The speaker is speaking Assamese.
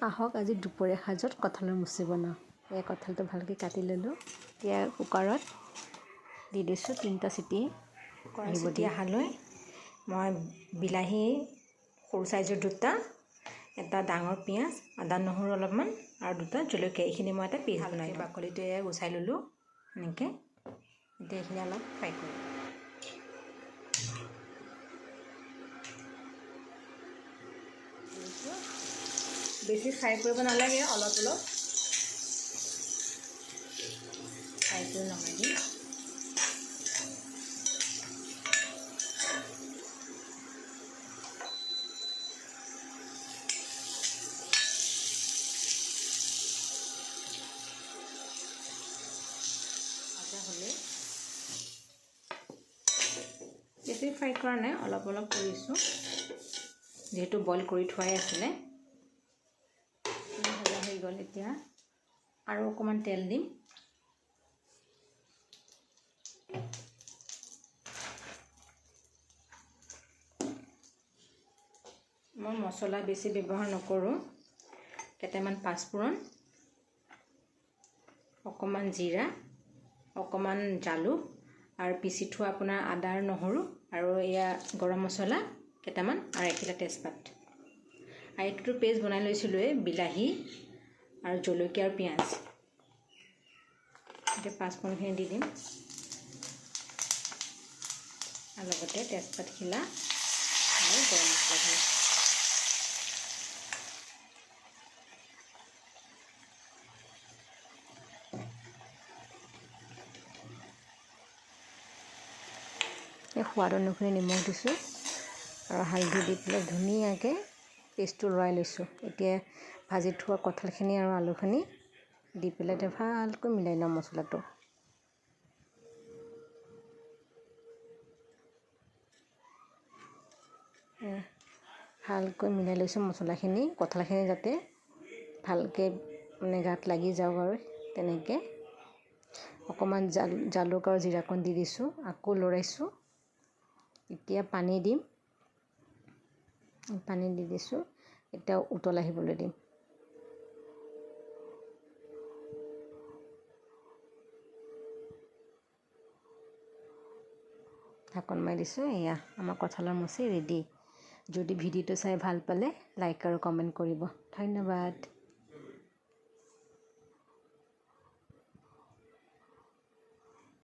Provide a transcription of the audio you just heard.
আহক আজি দুপৰীয়া সাজত কঁঠালৰ মুচি বনাওঁ। এই কঁঠালটো ভালকৈ কাটি ল'লোঁ। এতিয়া কুকাৰত দি দিছোঁ 3টা চিটি চিটি অহালৈ মই বিলাহী সৰু চাইজৰ 2টা, এটা ডাঙৰ পিঁয়াজ, আদা নহৰু অলপমান আৰু 2টা জলকীয়া, এইখিনি মই এটা পেষ্ট বনাই বাকলিটো গুচাই ল'লোঁ এনেকৈ। এতিয়া এইখিনি অলপ ফ্ৰাই কৰোঁ। বেছি ফ্ৰাই কৰিব নালাগে, অলপ অলপ ফ্ৰাই কৰি নমাই দিম। ভাজা হ'লে বেছি ফ্ৰাই কৰা নাই, অলপ অলপ কৰিছোঁ, যিহেতু বইল কৰি থোৱাই আছিলে। ভাজা হৈ গ'ল। এতিয়া আৰু অকণমান তেল দিম। মই মছলা বেছি ব্যৱহাৰ নকৰোঁ। কেইটামান পাঁচফোৰণ, অকণমান জিৰা, অকণমান জালুক আৰু পিচি থোৱা আপোনাৰ আদা আৰু নহৰু আৰু এয়া গৰম মছলা কেইটামান আৰু এখিলা তেজপাত। আৰু এইটোতো পেষ্ট বনাই লৈছিলোঁৱেই, বিলাহী আৰু জলকীয়া আৰু পিঁয়াজ। এতিয়া পাঁচফোৰণখিনি দি দিম আৰু লগতে তেজপাতখিলা আৰু গৰম মছলাখিনি। সোৱাদ অনুসৰি নিমখ দিছোঁ আৰু হালধি দি পেলাই ধুনীয়াকৈ পেষ্টটো লৰাই লৈছোঁ। এতিয়া ভাজি থোৱা কঁঠালখিনি আৰু আলুখিনি দি পেলাই এতিয়া ভালকৈ মিলাই লওঁ মছলাটো। ভালকৈ মিলাই লৈছোঁ মছলাখিনি, কঁঠালখিনি যাতে ভালকৈ গাত লাগি যাওক আৰু তেনেকৈ। অকণমান জালুক আৰু জিৰাকণ দি দিছোঁ, আকৌ লৰাইছোঁ। এতিয়া পানী দিম, পানী দি দিছোঁ। এতিয়া উতল আহিবলৈ দিম। ঢাকন মাৰি দিছোঁ। এয়া আমাৰ কঁঠালৰ মুচি ৰেডি। যদি ভিডিঅ'টো চাই ভাল পালে লাইক আৰু কমেণ্ট কৰিব। ধন্যবাদ।